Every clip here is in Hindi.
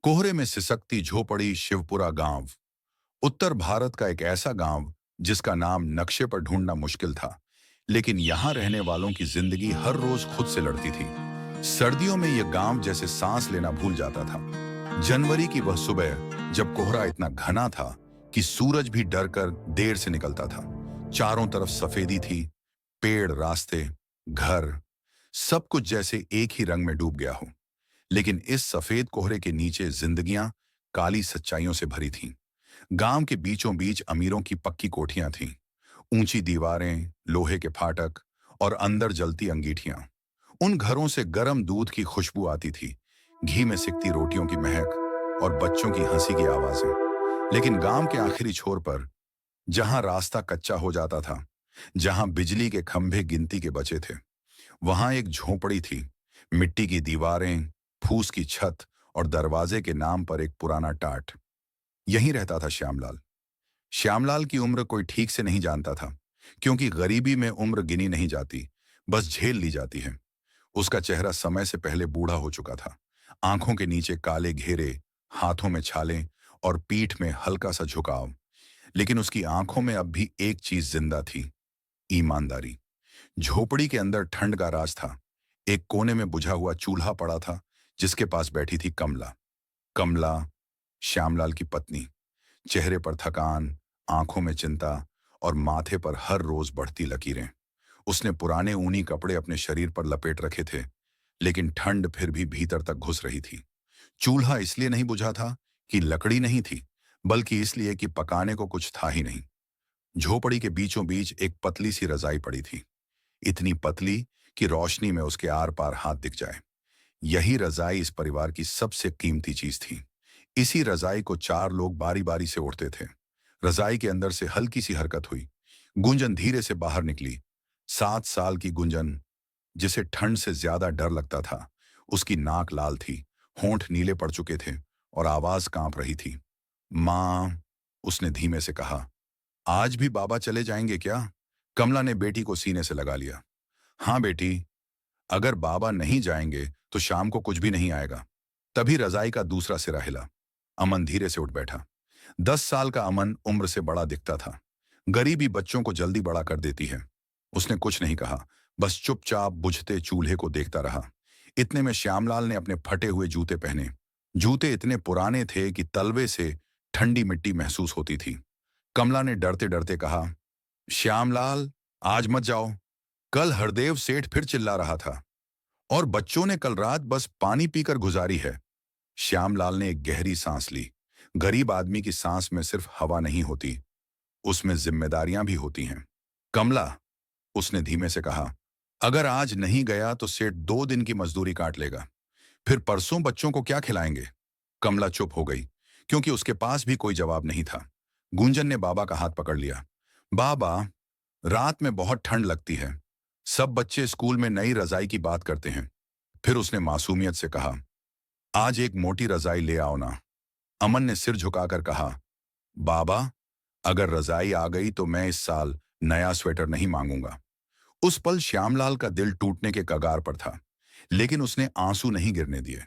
कोहरे में सिसकती झोपड़ी शिवपुरा गांव। उत्तर भारत का एक ऐसा गांव जिसका नाम नक्शे पर ढूंढना मुश्किल था, लेकिन यहां रहने वालों की जिंदगी हर रोज खुद से लड़ती थी। सर्दियों में यह गांव जैसे सांस लेना भूल जाता था। जनवरी की वह सुबह जब कोहरा इतना घना था कि सूरज भी डरकर देर से निकलता था। चारों तरफ सफेदी थी, पेड़, रास्ते, घर, सब कुछ जैसे एक ही रंग में डूब गया हो। लेकिन इस सफेद कोहरे के नीचे जिंदगियां काली सच्चाइयों से भरी थीं। गांव के बीचों बीच अमीरों की पक्की कोठियां थीं, ऊंची दीवारें, लोहे के फाटक और अंदर जलती अंगीठियां। उन घरों से गर्म दूध की खुशबू आती थी, घी में सिकती रोटियों की महक और बच्चों की हंसी की आवाजें। लेकिन गांव के आखिरी छोर पर, जहां रास्ता कच्चा हो जाता था, जहां बिजली के खंभे गिनती के बचे थे, वहां एक झोपड़ी थी। मिट्टी की दीवारें, फूस की छत और दरवाजे के नाम पर एक पुराना टाट। यहीं रहता था श्यामलाल। श्यामलाल की उम्र कोई ठीक से नहीं जानता था, क्योंकि गरीबी में उम्र गिनी नहीं जाती, बस झेल ली जाती है। उसका चेहरा समय से पहले बूढ़ा हो चुका था। आंखों के नीचे काले घेरे, हाथों में छाले और पीठ में हल्का सा झुकाव। लेकिन उसकी आंखों में अब भी एक चीज जिंदा थी, ईमानदारी। झोपड़ी के अंदर ठंड का राज था। एक कोने में बुझा हुआ चूल्हा पड़ा था, जिसके पास बैठी थी कमला। कमला, श्यामलाल की पत्नी। चेहरे पर थकान, आंखों में चिंता और माथे पर हर रोज बढ़ती लकीरें। उसने पुराने ऊनी कपड़े अपने शरीर पर लपेट रखे थे, लेकिन ठंड फिर भी भीतर तक घुस रही थी। चूल्हा इसलिए नहीं बुझा था कि लकड़ी नहीं थी, बल्कि इसलिए कि पकाने को कुछ था ही नहीं। झोपड़ी के बीचों बीच एक पतली सी रजाई पड़ी थी, इतनी पतली कि रोशनी में उसके आर पार हाथ दिख जाए। यही रजाई इस परिवार की सबसे कीमती चीज थी। इसी रजाई को चार लोग बारी बारी से ओढ़ते थे। रजाई के अंदर से हल्की सी हरकत हुई। गुंजन धीरे से बाहर निकली। 7 साल की गुंजन, जिसे ठंड से ज्यादा डर लगता था। उसकी नाक लाल थी, होंठ नीले पड़ चुके थे और आवाज कांप रही थी। मां, उसने धीमे से कहा। आज भी बाबा चले जाएंगे क्या? कमला ने बेटी को सीने से लगा लिया। हाँ बेटी, अगर बाबा नहीं जाएंगे तो शाम को कुछ भी नहीं आएगा। तभी रजाई का दूसरा सिरा हिला। अमन धीरे से उठ बैठा। 10 साल का अमन उम्र से बड़ा दिखता था। गरीबी बच्चों को जल्दी बड़ा कर देती है। उसने कुछ नहीं कहा, बस चुपचाप बुझते चूल्हे को देखता रहा। इतने में श्यामलाल ने अपने फटे हुए जूते पहने। जूते इतने पुराने थे कि तलवे से ठंडी मिट्टी महसूस होती थी। कमला ने डरते डरते कहा, श्यामलाल, आज मत जाओ। कल हरदेव सेठ फिर चिल्ला रहा था और बच्चों ने कल रात बस पानी पीकर गुजारी है। श्यामलाल ने एक गहरी सांस ली। गरीब आदमी की सांस में सिर्फ हवा नहीं होती, उसमें जिम्मेदारियां भी होती हैं। कमला, उसने धीमे से कहा, अगर आज नहीं गया तो सेठ 2 दिन की मजदूरी काट लेगा। फिर परसों बच्चों को क्या खिलाएंगे? कमला चुप हो गई, क्योंकि उसके पास भी कोई जवाब नहीं था। गुंजन ने बाबा का हाथ पकड़ लिया। बाबा, रात में बहुत ठंड लगती है। सब बच्चे स्कूल में नई रजाई की बात करते हैं। फिर उसने मासूमियत से कहा, आज एक मोटी रजाई ले आओ ना। अमन ने सिर झुकाकर कहा, बाबा, अगर रजाई आ गई तो मैं इस साल नया स्वेटर नहीं मांगूंगा। उस पल श्यामलाल का दिल टूटने के कगार पर था, लेकिन उसने आंसू नहीं गिरने दिए,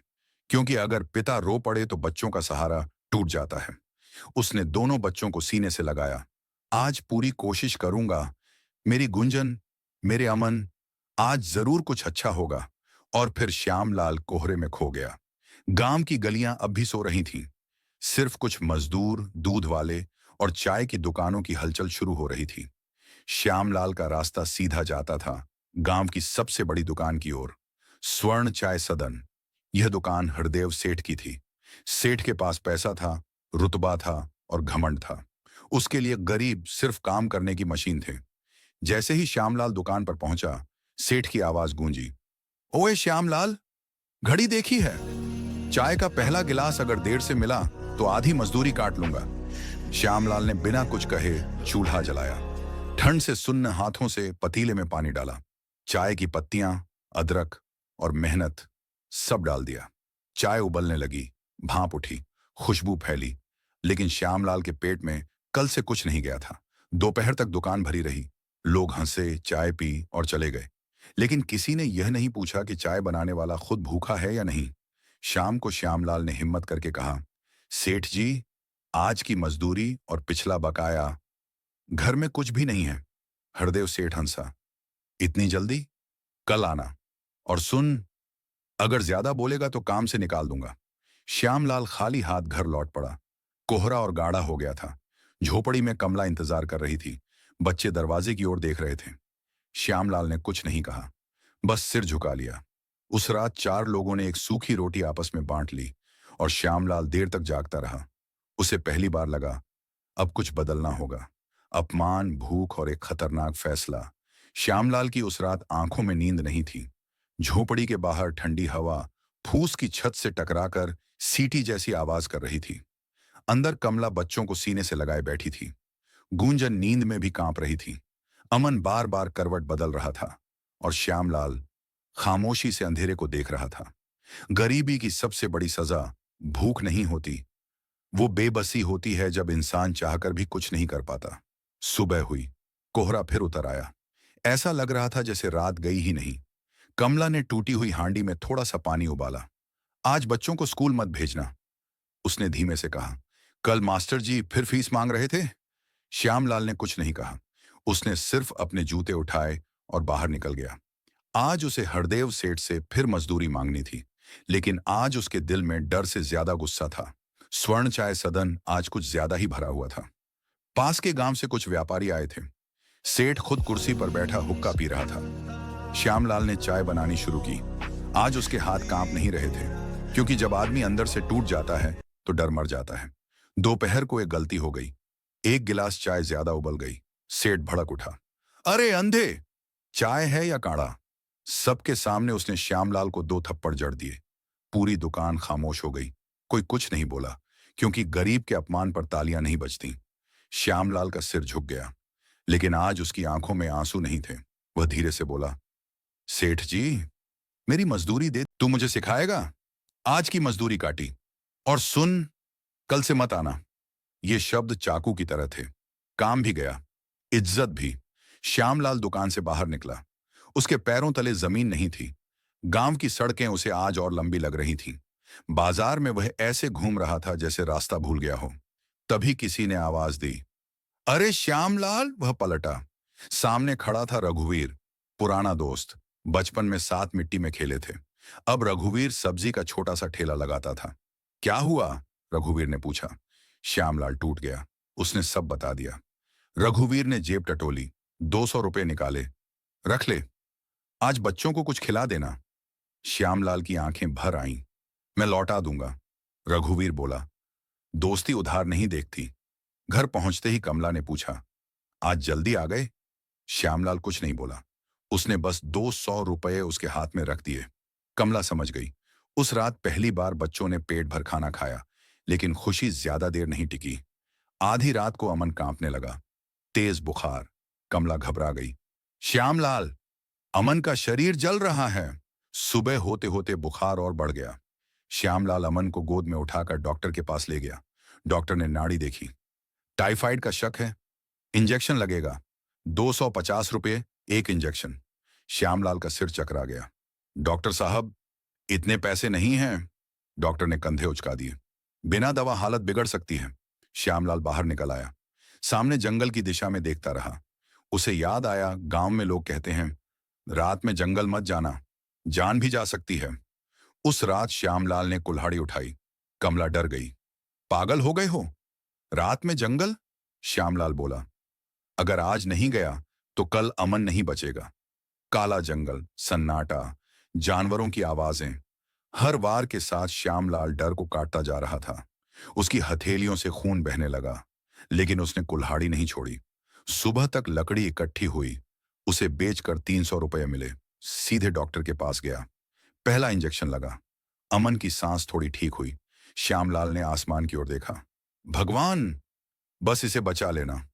क्योंकि अगर पिता रो पड़े तो बच्चों का सहारा टूट जाता है। उसने दोनों बच्चों को सीने से लगाया। आज पूरी कोशिश करूंगा, मेरी गुंजन, मेरे अमन, आज जरूर कुछ अच्छा होगा। और फिर श्यामलाल कोहरे में खो गया। गांव की गलियां अब भी सो रही थीं। सिर्फ कुछ मजदूर, दूध वाले और चाय की दुकानों की हलचल शुरू हो रही थी। श्यामलाल का रास्ता सीधा जाता था गांव की सबसे बड़ी दुकान की ओर, स्वर्ण चाय सदन। यह दुकान हरदेव सेठ की थी। सेठ के पास पैसा था, रुतबा था और घमंड था। उसके लिए गरीब सिर्फ काम करने की मशीन थे। जैसे ही श्यामलाल दुकान पर पहुंचा, सेठ की आवाज गूंजी, ओए श्यामलाल, घड़ी देखी है? चाय का पहला गिलास अगर देर से मिला तो आधी मजदूरी काट लूंगा। श्यामलाल ने बिना कुछ कहे चूल्हा जलाया। ठंड से सुन्न हाथों से पतीले में पानी डाला। चाय की पत्तियां, अदरक और मेहनत सब डाल दिया। चाय उबलने लगी, भाप उठी, खुशबू फैली। लेकिन श्यामलाल के पेट में कल से कुछ नहीं गया था। दोपहर तक दुकान भरी रही। लोग हंसे, चाय पी और चले गए। लेकिन किसी ने यह नहीं पूछा कि चाय बनाने वाला खुद भूखा है या नहीं। शाम को श्यामलाल ने हिम्मत करके कहा, सेठ जी, आज की मजदूरी और पिछला बकाया घर में कुछ भी नहीं है। हरदेव सेठ हंसा, इतनी जल्दी? कल आना। और सुन, अगर ज्यादा बोलेगा तो काम से निकाल दूंगा। श्यामलाल खाली हाथ घर लौट पड़ा। कोहरा और गाढ़ा हो गया था। झोपड़ी में कमला इंतजार कर रही थी। बच्चे दरवाजे की ओर देख रहे थे। श्यामलाल ने कुछ नहीं कहा, बस सिर झुका लिया। उस रात 4 लोगों ने एक सूखी रोटी आपस में बांट ली और श्यामलाल देर तक जागता रहा। उसे पहली बार लगा, अब कुछ बदलना होगा। अपमान, भूख और एक खतरनाक फैसला। श्यामलाल की उस रात आंखों में नींद नहीं थी। झोपड़ी के बाहर ठंडी हवा फूस की छत से टकराकर सीटी जैसी आवाज कर रही थी। अंदर कमला बच्चों को सीने से लगाए बैठी थी। गूंजन नींद में भी कांप रही थी। अमन बार बार करवट बदल रहा था और श्यामलाल खामोशी से अंधेरे को देख रहा था। गरीबी की सबसे बड़ी सजा भूख नहीं होती, वो बेबसी होती है जब इंसान चाहकर भी कुछ नहीं कर पाता। सुबह हुई, कोहरा फिर उतर आया। ऐसा लग रहा था जैसे रात गई ही नहीं। कमला ने टूटी हुई हांडी में थोड़ा सा पानी उबाला। आज बच्चों को स्कूल मत भेजना, उसने धीमे से कहा। कल मास्टर जी फिर फीस मांग रहे थे। श्यामलाल ने कुछ नहीं कहा। उसने सिर्फ अपने जूते उठाए और बाहर निकल गया। आज उसे हरदेव सेठ से फिर मजदूरी मांगनी थी, लेकिन आज उसके दिल में डर से ज्यादा गुस्सा था। स्वर्ण चाय सदन आज कुछ ज्यादा ही भरा हुआ था। पास के गांव से कुछ व्यापारी आए थे। सेठ खुद कुर्सी पर बैठा हुक्का पी रहा था। श्यामलाल ने चाय बनानी शुरू की। आज उसके हाथ कांप नहीं रहे थे, क्योंकि जब आदमी अंदर से टूट जाता है तो डर मर जाता है। दोपहर को एक गलती हो गई। एक गिलास चाय ज्यादा उबल गई। सेठ भड़क उठा, अरे अंधे, चाय है या काढ़ा? सबके सामने उसने श्यामलाल को 2 थप्पड़ जड़ दिए। पूरी दुकान खामोश हो गई। कोई कुछ नहीं बोला, क्योंकि गरीब के अपमान पर तालियां नहीं बजती। श्यामलाल का सिर झुक गया, लेकिन आज उसकी आंखों में आंसू नहीं थे। वह धीरे से बोला, सेठ जी, मेरी मजदूरी दे, तू मुझे सिखाएगा? आज की मजदूरी काटी। और सुन, कल से मत आना। ये शब्द चाकू की तरह थे। काम भी गया, इज्जत भी। श्यामलाल दुकान से बाहर निकला। उसके पैरों तले जमीन नहीं थी। गांव की सड़कें उसे आज और लंबी लग रही थीं। बाजार में वह ऐसे घूम रहा था जैसे रास्ता भूल गया हो। तभी किसी ने आवाज दी, अरे श्यामलाल! वह पलटा। सामने खड़ा था रघुवीर, पुराना दोस्त। बचपन में साथ मिट्टी में खेले थे। अब रघुवीर सब्जी का छोटा सा ठेला लगाता था। क्या हुआ? रघुवीर ने पूछा। श्यामलाल टूट गया। उसने सब बता दिया। रघुवीर ने जेब टटोली, 200 रुपए निकाले। रख ले, आज बच्चों को कुछ खिला देना। श्यामलाल की आंखें भर आईं। मैं लौटा दूंगा, रघुवीर बोला। दोस्ती उधार नहीं देखती। घर पहुंचते ही कमला ने पूछा, आज जल्दी आ गए? श्यामलाल कुछ नहीं बोला। उसने बस 200 रुपए उसके हाथ में रख दिए। कमला समझ गई। उस रात पहली बार बच्चों ने पेट भर खाना खाया, लेकिन खुशी ज्यादा देर नहीं टिकी। आधी रात को अमन कांपने लगा। तेज बुखार। कमला घबरा गई। श्यामलाल, अमन का शरीर जल रहा है। सुबह होते होते बुखार और बढ़ गया। श्यामलाल अमन को गोद में उठाकर डॉक्टर के पास ले गया। डॉक्टर ने नाड़ी देखी। टाइफाइड का शक है, इंजेक्शन लगेगा। 250 रुपये एक इंजेक्शन। श्यामलाल का सिर चकरा गया। डॉक्टर साहब, इतने पैसे नहीं हैं। डॉक्टर ने कंधे उचका दिए। बिना दवा हालत बिगड़ सकती है। श्यामलाल बाहर निकल आया। सामने जंगल की दिशा में देखता रहा। उसे याद आया, गांव में लोग कहते हैं, रात में जंगल मत जाना, जान भी जा सकती है। उस रात श्यामलाल ने कुल्हाड़ी उठाई। कमला डर गई। पागल हो गए हो? रात में जंगल? श्यामलाल बोला, अगर आज नहीं गया तो कल अमन नहीं बचेगा। काला जंगल, सन्नाटा, जानवरों की आवाजें। हर वार के साथ श्यामलाल डर को काटता जा रहा था। उसकी हथेलियों से खून बहने लगा, लेकिन उसने कुल्हाड़ी नहीं छोड़ी। सुबह तक लकड़ी इकट्ठी हुई। उसे बेचकर 300 रुपये मिले। सीधे डॉक्टर के पास गया। पहला इंजेक्शन लगा। अमन की सांस थोड़ी ठीक हुई। श्यामलाल ने आसमान की ओर देखा। भगवान, बस इसे बचा लेना।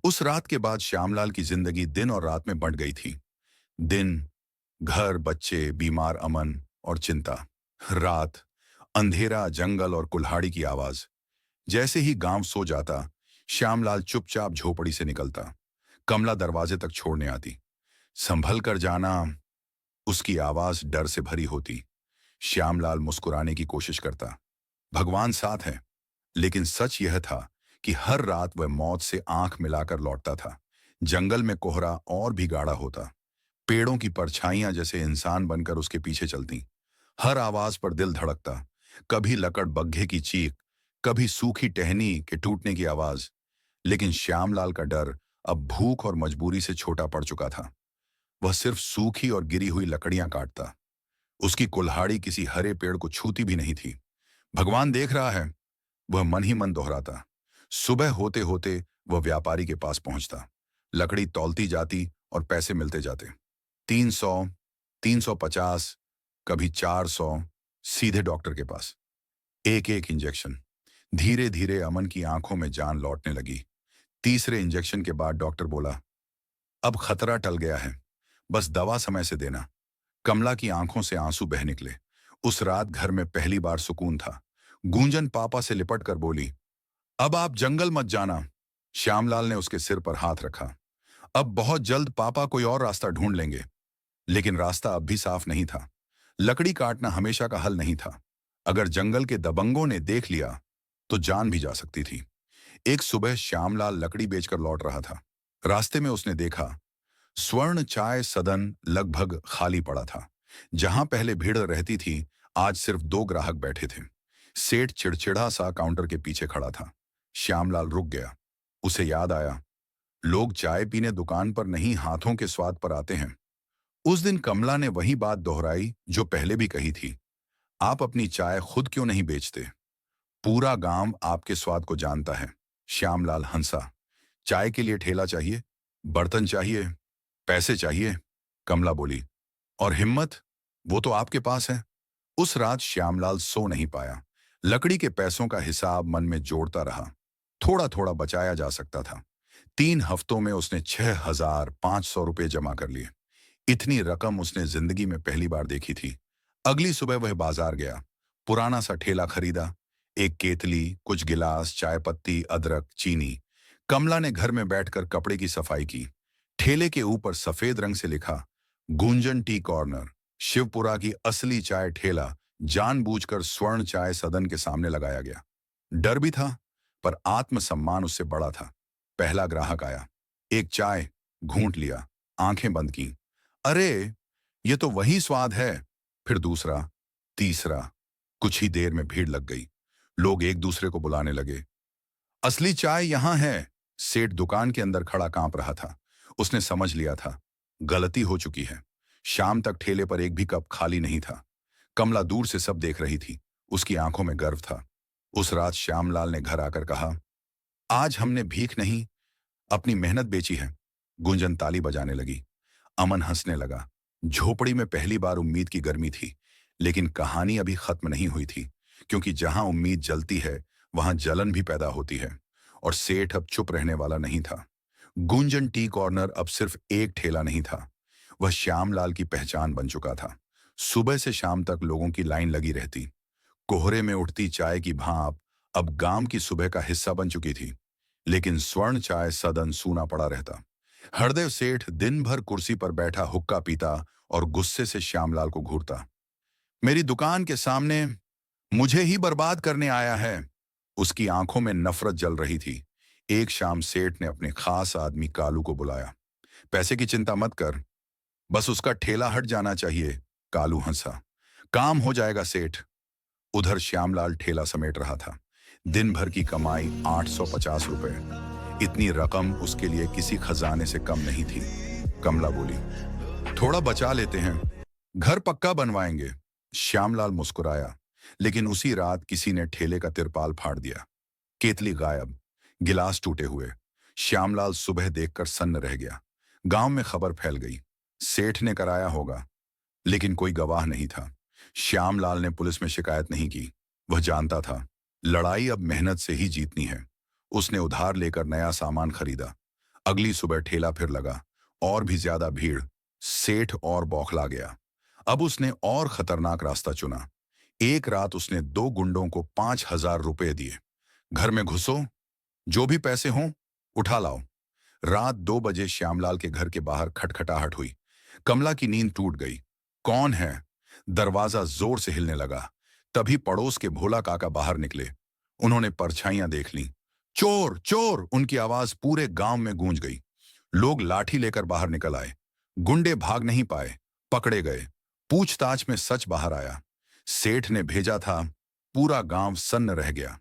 उस रात के बाद श्यामलाल की जिंदगी दिन और रात में बंट गई थी। दिन, घर, बच्चे, बीमार अमन और चिंता। रात, अंधेरा, जंगल और कुल्हाड़ी की आवाज। जैसे ही गांव सो जाता, श्यामलाल चुपचाप झोपड़ी से निकलता। कमला दरवाजे तक छोड़ने आती। संभल कर जाना, उसकी आवाज डर से भरी होती। श्यामलाल मुस्कुराने की कोशिश करता। भगवान साथ है। लेकिन सच यह था कि हर रात वह मौत से आंख मिलाकर लौटता था। जंगल में कोहरा और भी गाढ़ा होता। पेड़ों की परछाइयां जैसे इंसान बनकर उसके पीछे चलती। हर आवाज पर दिल धड़कता। कभी लकड़ बग्घे की चीख, कभी सूखी टहनी के टूटने की आवाज। लेकिन श्यामलाल का डर अब भूख और मजबूरी से छोटा पड़ चुका था। वह सिर्फ सूखी और गिरी हुई लकड़ियां काटता। उसकी कुल्हाड़ी किसी हरे पेड़ को छूती भी नहीं थी। भगवान देख रहा है, वह मन ही मन दोहराता। सुबह होते होते वह व्यापारी के पास पहुंचता। लकड़ी तौलती जाती और पैसे मिलते जाते। 300, 350, कभी 400। सीधे डॉक्टर के पास। एक एक इंजेक्शन। धीरे धीरे अमन की आंखों में जान लौटने लगी। तीसरे इंजेक्शन के बाद डॉक्टर बोला, अब खतरा टल गया है, बस दवा समय से देना। कमला की आंखों से आंसू बह निकले। उस रात घर में पहली बार सुकून था। गूंजन पापा से लिपट कर बोली, अब आप जंगल मत जाना। श्यामलाल ने उसके सिर पर हाथ रखा। अब बहुत जल्द पापा कोई और रास्ता ढूंढ लेंगे। लेकिन रास्ता अब भी साफ नहीं था। लकड़ी काटना हमेशा का हल नहीं था। अगर जंगल के दबंगों ने देख लिया तो जान भी जा सकती थी। एक सुबह श्यामलाल लकड़ी बेचकर लौट रहा था। रास्ते में उसने देखा, स्वर्ण चाय सदन लगभग खाली पड़ा था। जहां पहले भीड़ रहती थी, आज सिर्फ 2 ग्राहक बैठे थे। सेठ चिड़चिड़ा सा काउंटर के पीछे खड़ा था। श्यामलाल रुक गया। उसे याद आया, लोग चाय पीने दुकान पर नहीं, हाथों के स्वाद पर आते हैं। उस दिन कमला ने वही बात दोहराई जो पहले भी कही थी, आप अपनी चाय खुद क्यों नहीं बेचते? पूरा गांव आपके स्वाद को जानता है। श्यामलाल हंसा। चाय के लिए ठेला चाहिए, बर्तन चाहिए, पैसे चाहिए। कमला बोली, और हिम्मत, वो तो आपके पास है। उस रात श्यामलाल सो नहीं पाया। लकड़ी के पैसों का हिसाब मन में जोड़ता रहा। थोड़ा थोड़ा बचाया जा सकता था। 3 हफ्तों में उसने 6,500 रुपये जमा कर लिए। इतनी रकम उसने जिंदगी में पहली बार देखी थी। अगली सुबह वह बाजार गया। पुराना सा ठेला खरीदा। एक केतली, कुछ गिलास, चाय पत्ती, अदरक, चीनी। कमला ने घर में बैठकर कपड़े की सफाई की। ठेले के ऊपर सफेद रंग से लिखा, गुंजन टी कॉर्नर, शिवपुरा की असली चाय ठेला जानबूझकर स्वर्ण चाय सदन के सामने लगाया गया। डर भी था, पर आत्मसम्मान उससे बड़ा था। पहला ग्राहक आया। एक चाय, घूंट लिया, आंखें बंद की। अरे, ये तो वही स्वाद है। फिर दूसरा, तीसरा। कुछ ही देर में भीड़ लग गई। लोग एक दूसरे को बुलाने लगे। असली चाय यहां है। सेठ दुकान के अंदर खड़ा कांप रहा था। उसने समझ लिया था, गलती हो चुकी है। शाम तक ठेले पर एक भी कप खाली नहीं था। कमला दूर से सब देख रही थी। उसकी आंखों में गर्व था। उस रात श्यामलाल ने घर आकर कहा, आज हमने भीख नहीं, अपनी मेहनत बेची है। गुंजन ताली बजाने लगी। अमन हंसने लगा। झोपड़ी में पहली बार उम्मीद की गर्मी थी। लेकिन कहानी अभी खत्म नहीं हुई थी, क्योंकि जहां उम्मीद जलती है वहां जलन भी पैदा होती है। और सेठ अब चुप रहने वाला नहीं था। गुंजन टी कॉर्नर अब सिर्फ एक ठेला नहीं था, वह श्यामलाल की पहचान बन चुका था। सुबह से शाम तक लोगों की लाइन लगी रहती। कोहरे में उठती चाय की भाप अब गांव की सुबह का हिस्सा बन चुकी थी। लेकिन स्वर्ण चाय सदन सूना पड़ा रहता। हरदेव सेठ दिन भर कुर्सी पर बैठा हुक्का पीता और गुस्से से श्यामलाल को घूरता। मेरी दुकान के सामने मुझे ही बर्बाद करने आया है। उसकी आंखों में नफरत जल रही थी। एक शाम सेठ ने अपने खास आदमी कालू को बुलाया। पैसे की चिंता मत कर, बस उसका ठेला हट जाना चाहिए। कालू हंसा। काम हो जाएगा सेठ। उधर श्यामलाल ठेला समेट रहा था। दिन भर की कमाई 850 रुपए। इतनी रकम उसके लिए किसी खजाने से कम नहीं थी। कमला बोली, थोड़ा बचा लेते हैं, घर पक्का बनवाएंगे। श्यामलाल मुस्कुराया। लेकिन उसी रात किसी ने ठेले का तिरपाल फाड़ दिया। केतली गायब, गिलास टूटे हुए। श्यामलाल सुबह देखकर सन्न रह गया। गांव में खबर फैल गई, सेठ ने कराया होगा। लेकिन कोई गवाह नहीं था। श्यामलाल ने पुलिस में शिकायत नहीं की। वह जानता था, लड़ाई अब मेहनत से ही जीतनी है। उसने उधार लेकर नया सामान खरीदा। अगली सुबह ठेला फिर लगा। और भी ज्यादा भीड़। सेठ और बौखला गया। अब उसने और खतरनाक रास्ता चुना। एक रात उसने 2 गुंडों को 5,000 रुपए दिए। घर में घुसो, जो भी पैसे हों उठा लाओ। रात 2 बजे श्यामलाल के घर के बाहर खटखटाहट हुई। कमला की नींद टूट गई। कौन है? दरवाजा जोर से हिलने लगा। तभी पड़ोस के भोला काका बाहर निकले। उन्होंने परछाइयां देख लीं। चोर चोर, उनकी आवाज पूरे गांव में गूंज गई। लोग लाठी लेकर बाहर निकल आए। गुंडे भाग नहीं पाए, पकड़े गए। पूछताछ में सच बाहर आया। सेठ ने भेजा था। पूरा गांव सन्न रह गया।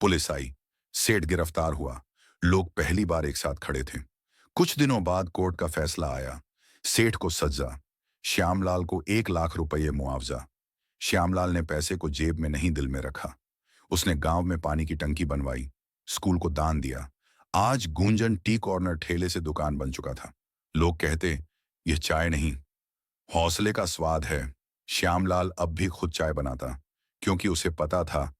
पुलिस आई। सेठ गिरफ्तार हुआ। लोग पहली बार एक साथ खड़े थे। कुछ दिनों बाद कोर्ट का फैसला आया। सेठ को सजा, श्यामलाल को 1 लाख रुपये मुआवजा। श्यामलाल ने पैसे को जेब में नहीं, दिल में रखा। उसने गांव में पानी की टंकी बनवाई, स्कूल को दान दिया। आज गूंजन टी कॉर्नर ठेले से दुकान बन चुका था। लोग कहते, यह चाय नहीं, हौसले का स्वाद है। श्यामलाल अब भी खुद चाय बनाता, क्योंकि उसे पता था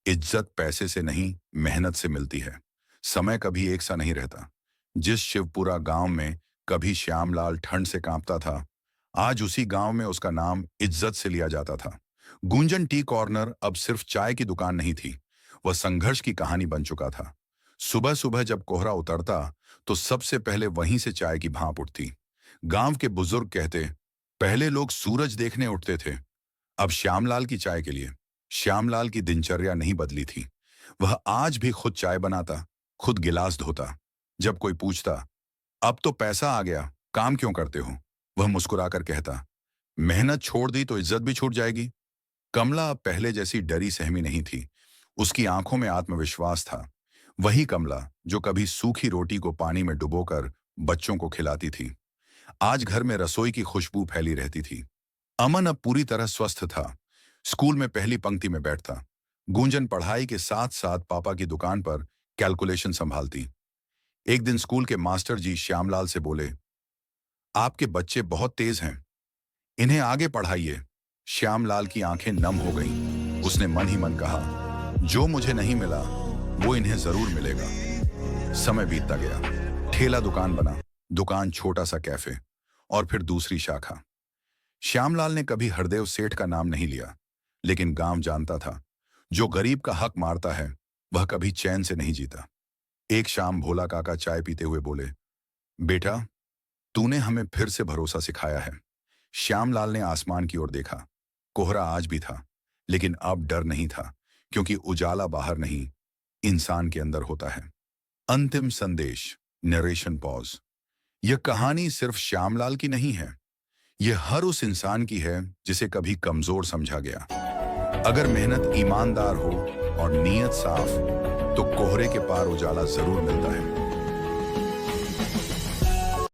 इज्जत पैसे से नहीं, मेहनत से मिलती है। समय कभी एक सा नहीं रहता। जिस शिवपुरा गांव में कभी श्यामलाल ठंड से कांपता था, आज उसी गांव में उसका नाम इज्जत से लिया जाता था। गूंजन टी कॉर्नर अब सिर्फ चाय की दुकान नहीं थी, वह संघर्ष की कहानी बन चुका था। सुबह सुबह जब कोहरा उतरता तो सबसे पहले वहीं से चाय की भाप उठती। गांव के बुजुर्ग कहते, पहले लोग सूरज देखने उठते थे, अब श्यामलाल की चाय के लिए। श्यामलाल की दिनचर्या नहीं बदली थी। वह आज भी खुद चाय बनाता, खुद गिलास धोता। जब कोई पूछता, अब तो पैसा आ गया, काम क्यों करते हो, वह मुस्कुराकर कहता, मेहनत छोड़ दी तो इज्जत भी छूट जाएगी। कमला अब पहले जैसी डरी सहमी नहीं थी। उसकी आंखों में आत्मविश्वास था। वही कमला जो कभी सूखी रोटी को पानी में डुबोकर बच्चों को खिलाती थी, आज घर में रसोई की खुशबू फैली रहती थी। अमन अब पूरी तरह स्वस्थ था। स्कूल में पहली पंक्ति में बैठता। गूंजन पढ़ाई के साथ साथ पापा की दुकान पर कैलकुलेशन संभालती। एक दिन स्कूल के मास्टर जी श्यामलाल से बोले, आपके बच्चे बहुत तेज हैं, इन्हें आगे पढ़ाइए। श्यामलाल की आंखें नम हो गईं। उसने मन ही मन कहा, जो मुझे नहीं मिला वो इन्हें जरूर मिलेगा। समय बीतता गया। ठेला दुकान बना, दुकान छोटा सा कैफे, और फिर दूसरी शाखा। श्यामलाल ने कभी हरदेव सेठ का नाम नहीं लिया, लेकिन गांव जानता था, जो गरीब का हक मारता है वह कभी चैन से नहीं जीता। एक शाम भोला काका चाय पीते हुए बोले, बेटा, तूने हमें फिर से भरोसा सिखाया है। श्यामलाल ने आसमान की ओर देखा। कोहरा आज भी था, लेकिन अब डर नहीं था, क्योंकि उजाला बाहर नहीं, इंसान के अंदर होता है। अंतिम संदेश, नरेशन पॉज। यह कहानी सिर्फ श्यामलाल की नहीं है, यह हर उस इंसान की है जिसे कभी कमजोर समझा गया। अगर मेहनत ईमानदार हो और नीयत साफ, तो कोहरे के पार उजाला जरूर मिलता है।